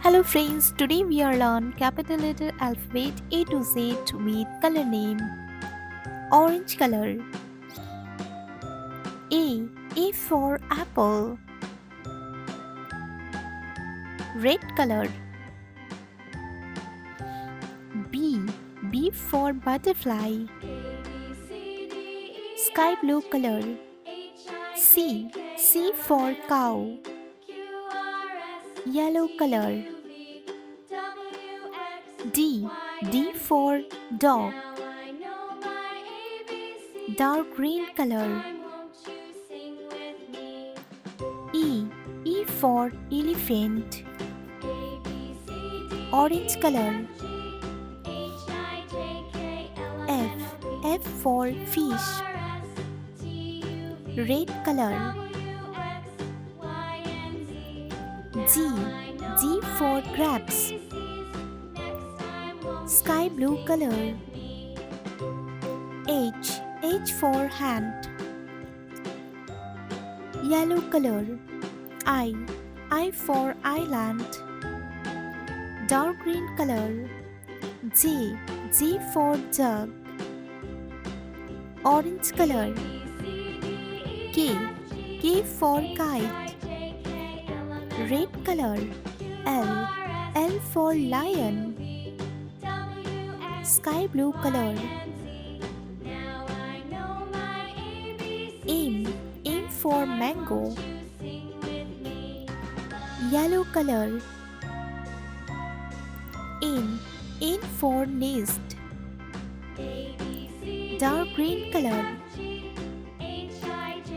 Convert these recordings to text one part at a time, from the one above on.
Hello friends, today we are learn capital letter alphabet A to Z with color name. Orange color. A. A for apple. Red color. B. B for butterfly. Sky blue color. C. C for cow. Yellow color. D. D for dog. Dark green color. E. E for elephant. Orange color. F. F for fish. Red color. G. G for grapes. Sky blue color. H. H for hand. Yellow color. I. I for island. Dark green color. J. J for jug. Orange color. K. K for kite. Red color. L. L for lion. Sky blue color. M. M for mango. Yellow color. N. N for nest. Dark green color.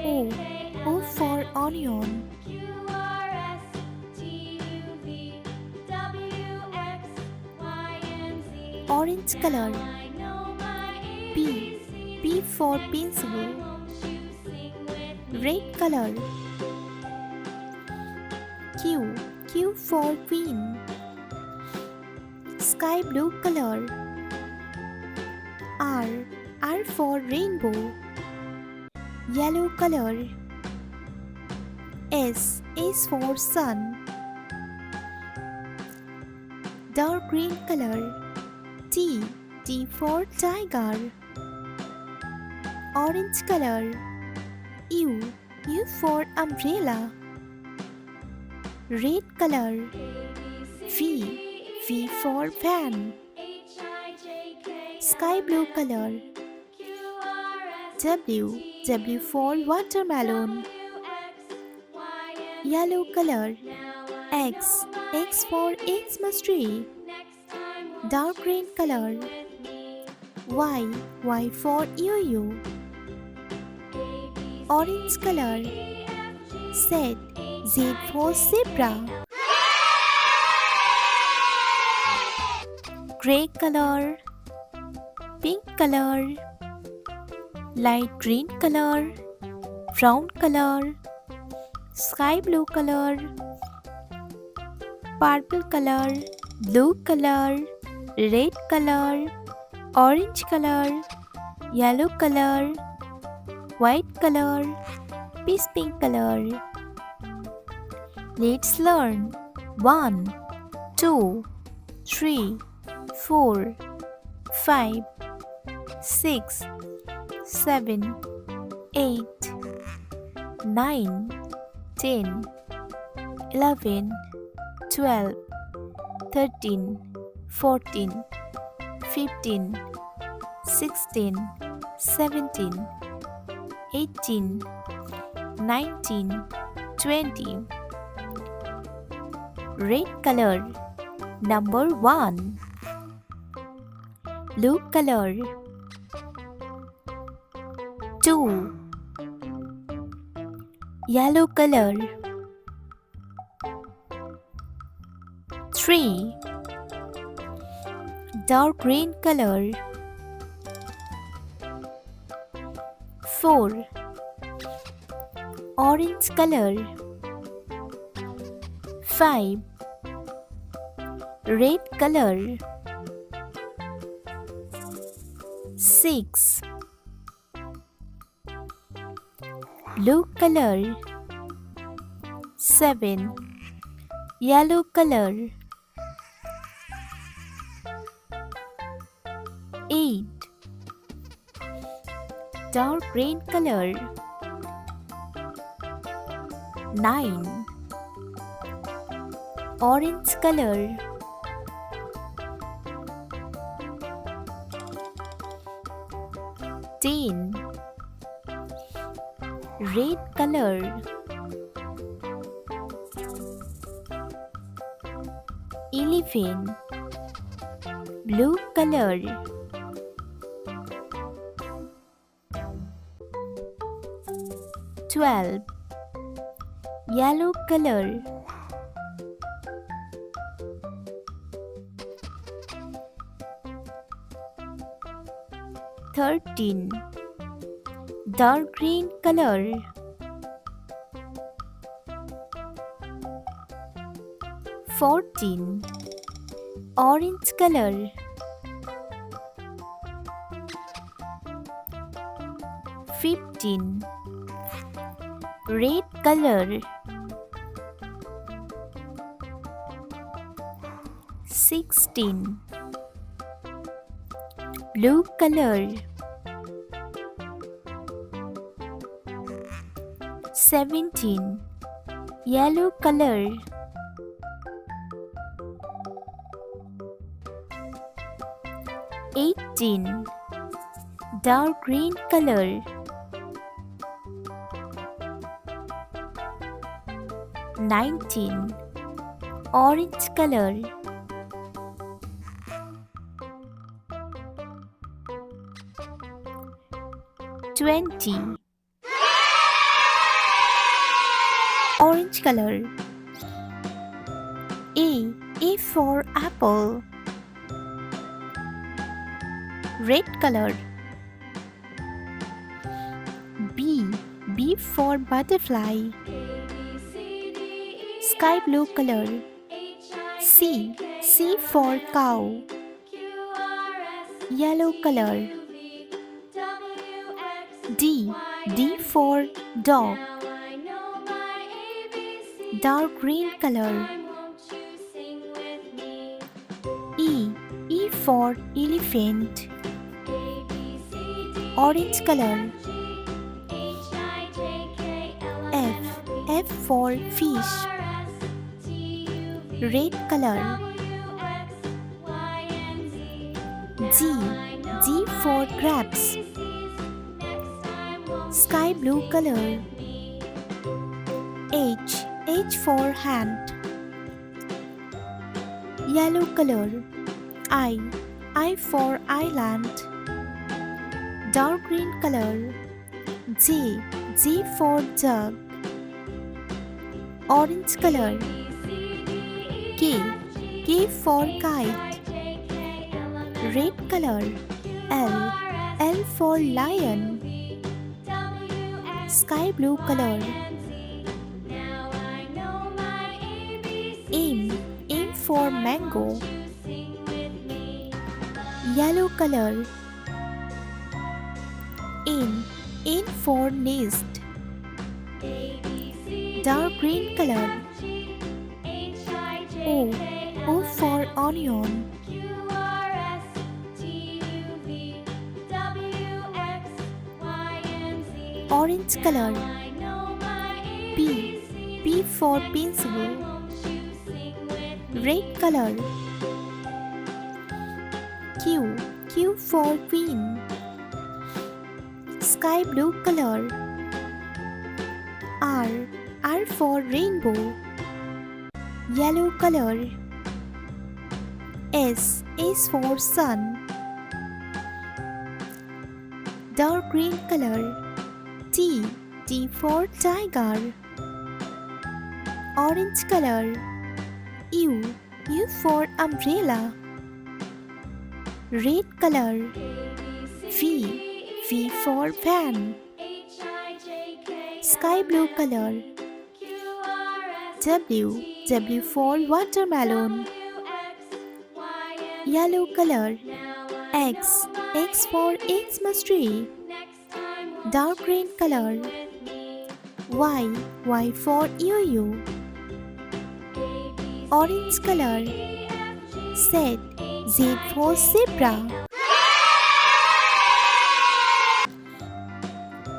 O. O for onion. Orange color. P. P for pencil. Red color. Q. Q for queen. Sky blue color. R. R for rainbow. Yellow color. S. S for sun. Dark green color. T. T for tiger. Orange color. U. U for umbrella. Red color. V. V for van. Sky blue color. W. W for watermelon. Yellow color. X. X for Xmas tree. Dark green color. Y. Y for yo-yo. Orange color. Z. Z for zebra. Gray color. Pink color. Light green color. Brown color. Sky blue color. Purple color. Blue color. Red color. Orange color. Yellow color. White color. Peace pink color. Let's learn. 1, 2, 3, 4, 5, 6, 7, 8, 9, 10, 11, 12, 13, 14, 15, 16, 17, 18, 19, 20. Red color. Number 1. Blue color. 2. Yellow color. 3. Dark green color. 4. Orange color. 5. Red color. 6. Blue color. 7. Yellow color. dark green color. 9. Orange color. 10. Red color. 11. Blue color. 12. Yellow color. 13. Dark green color. 14. Orange color. 15. Red color. 16. Blue color. 17. Yellow color. 18. Dark green color. 19. Orange color. 20. Orange color. A for apple. Red color. B for butterfly. Sky blue color. C for cow. Yellow color. D for dog. Dark green color. E for elephant. Orange color. F for fish. Red color. G for grapes. Sky blue color. H for hand. Yellow color. I for island. Dark green color. J for jug. Orange color. K for kite. Red color. L for lion. Sky blue color. M for mango. Yellow color. N for nest. Dark green color. O for onion. Orange color. P for pencil. Red color. Q for queen. Sky blue color. R for rainbow. Yellow color. S for sun. Dark green color. T for tiger. Orange color. U for umbrella. Red color. V for fan. Sky blue color. W for watermelon. Yellow color. X for Xmas tree. Dark green color. Y for yo-yo. Orange color. Z for zebra.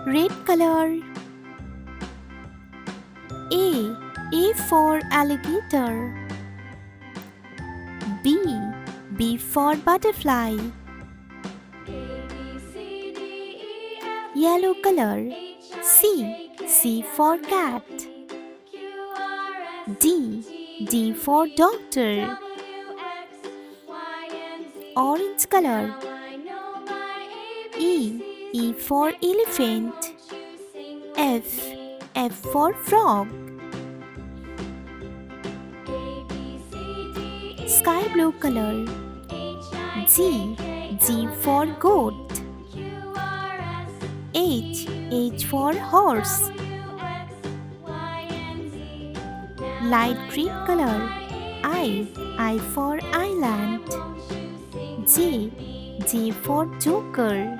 Red color. A. A for alligator. B. B for butterfly. Yellow color. C. C for cat. D. D for doctor. Orange color. E. E for elephant. F. F for frog. Sky blue color. G. G for goat. H. H for horse. Light green color. I for island. J. J for joker.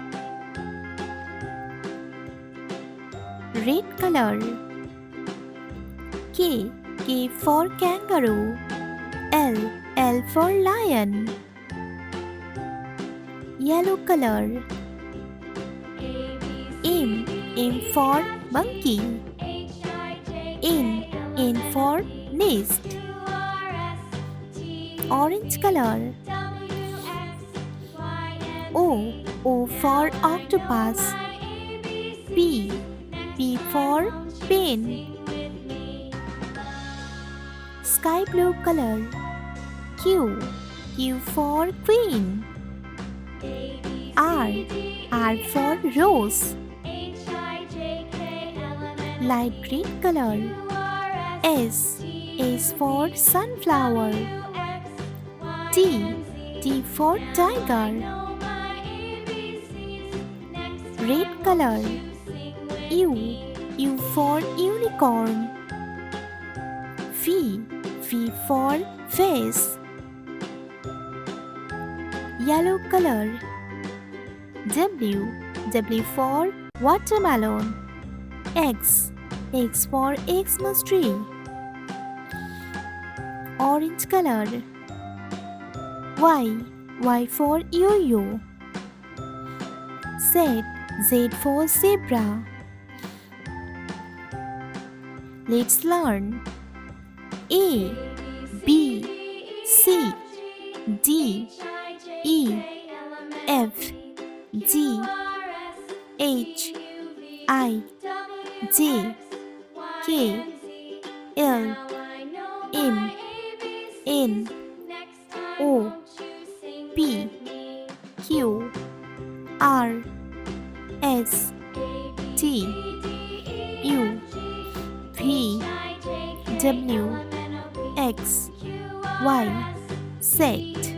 Red color. K. K for kangaroo. L. L for lion. Yellow color. M. M for monkey. N. N for nest. Orange color. O. O for octopus. P. P for pen. Sky blue color. Q. Q for queen. R. R for rose. Light green color. S. S for sunflower. T. T for tiger. Red color. U. U for unicorn. V. V for face. Yellow color. W. W for watermelon. X. X for Xmas tree. Orange color. Y. Y for yo-yo. Z. Z for zebra. Let's learn. A. B. C. D. E. F. G. H. I. J. K. L. M. N. O. P. Q. R. S. T. U. V. W. X. Y. Z.